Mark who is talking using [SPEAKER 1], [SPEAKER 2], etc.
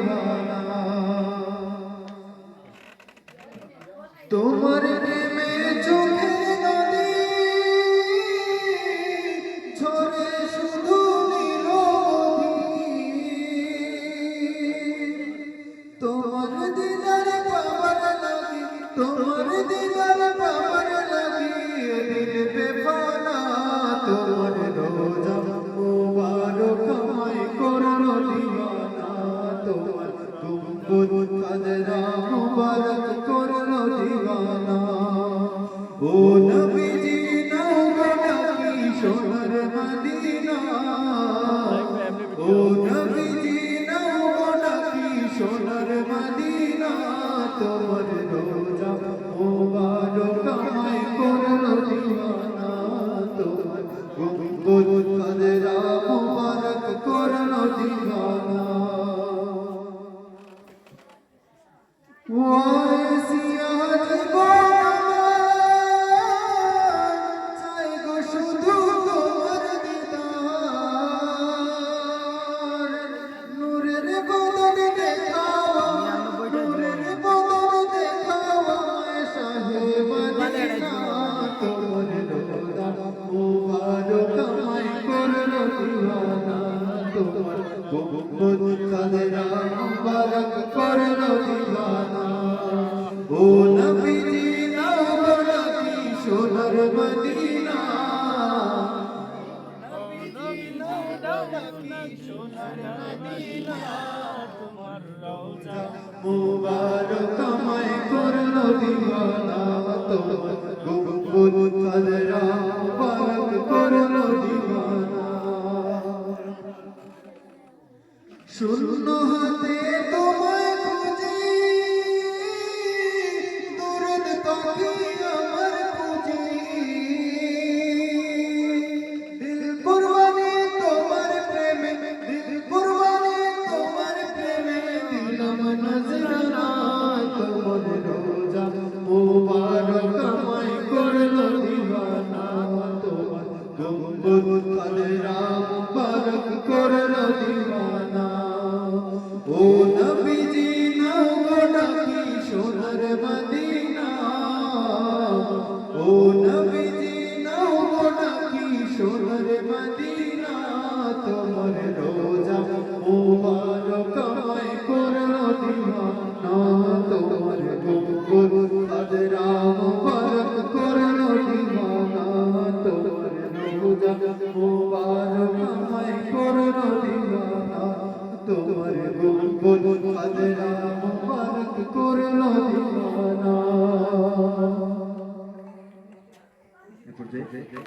[SPEAKER 1] দিওয়ানা তোমার প্রেমে চোখে নদী ঝরে শুধু নিরবধি তোমার দিদার পাওয়ার লাগি তোমার দিদার পাওয়ার লাগি দিল বেফানা তোমার রোজা মুবারক আমায় করলো দিওয়ানা তোমার গুম্বুদ কাদরা মুবারক করলো দিওয়ানা ও নবীজি নাও ডাকি সোনার মদিনা ও নবীজি নাও ডাকি সোনার মদিনা তোমার রোজা মুবারক আমায় করলো দিওয়ানা তোমার গুম্বুদ কাদরা মুবারক করলো দিওয়ানা ওয়াসিয়া জীবন চাই গো শুধু তোমার দিদার নূরের বদন দেখাও নূরের বদন দেখাও শাহে মদিনা তোমার রোজা মুবারক আমায় করলো দিওয়ানা তোমার গুম্বুদ কাদরা মুবারক করলো দিওয়ানা ও নবীজি নাও ডাকি সোনার মদিনা নবীজি নাও ডাকি সোনার মদিনা তোমার রওজা মুবারক আমায় করলো দিওয়ানা তোমার গুম্বুদ কাদরা মুবারক করলো দিওয়ানা শূন্য হাতে তোমায় খুঁজি দরদ পাখি আমার খুঁজি দিল কুরবানি তোমার প্রেমে দিল কুরবানি তোমার প্রেমে দিলাম নজরানা তোমার রোজা মুবারক আমায় করলো দিওয়ানা তোমার গুম্বুদ কাদরা মুবারক করলো দিওয়ানা ও নবীজি নাও ডাকি সোনার মদিনা ও নবীজি নাও ডাকি সোনার মদিনা তোমার রোজা মুবারক আমায় করলো দিওয়ানা তোমার গুম্বুদ কাদরা মুবারক করলো দিওয়ানা তোমার রোজা মুবারক আমায় করলো দিওয়ানা তোমার গুম্বুদ কাদরা মুবারক করলো দিওয়ানা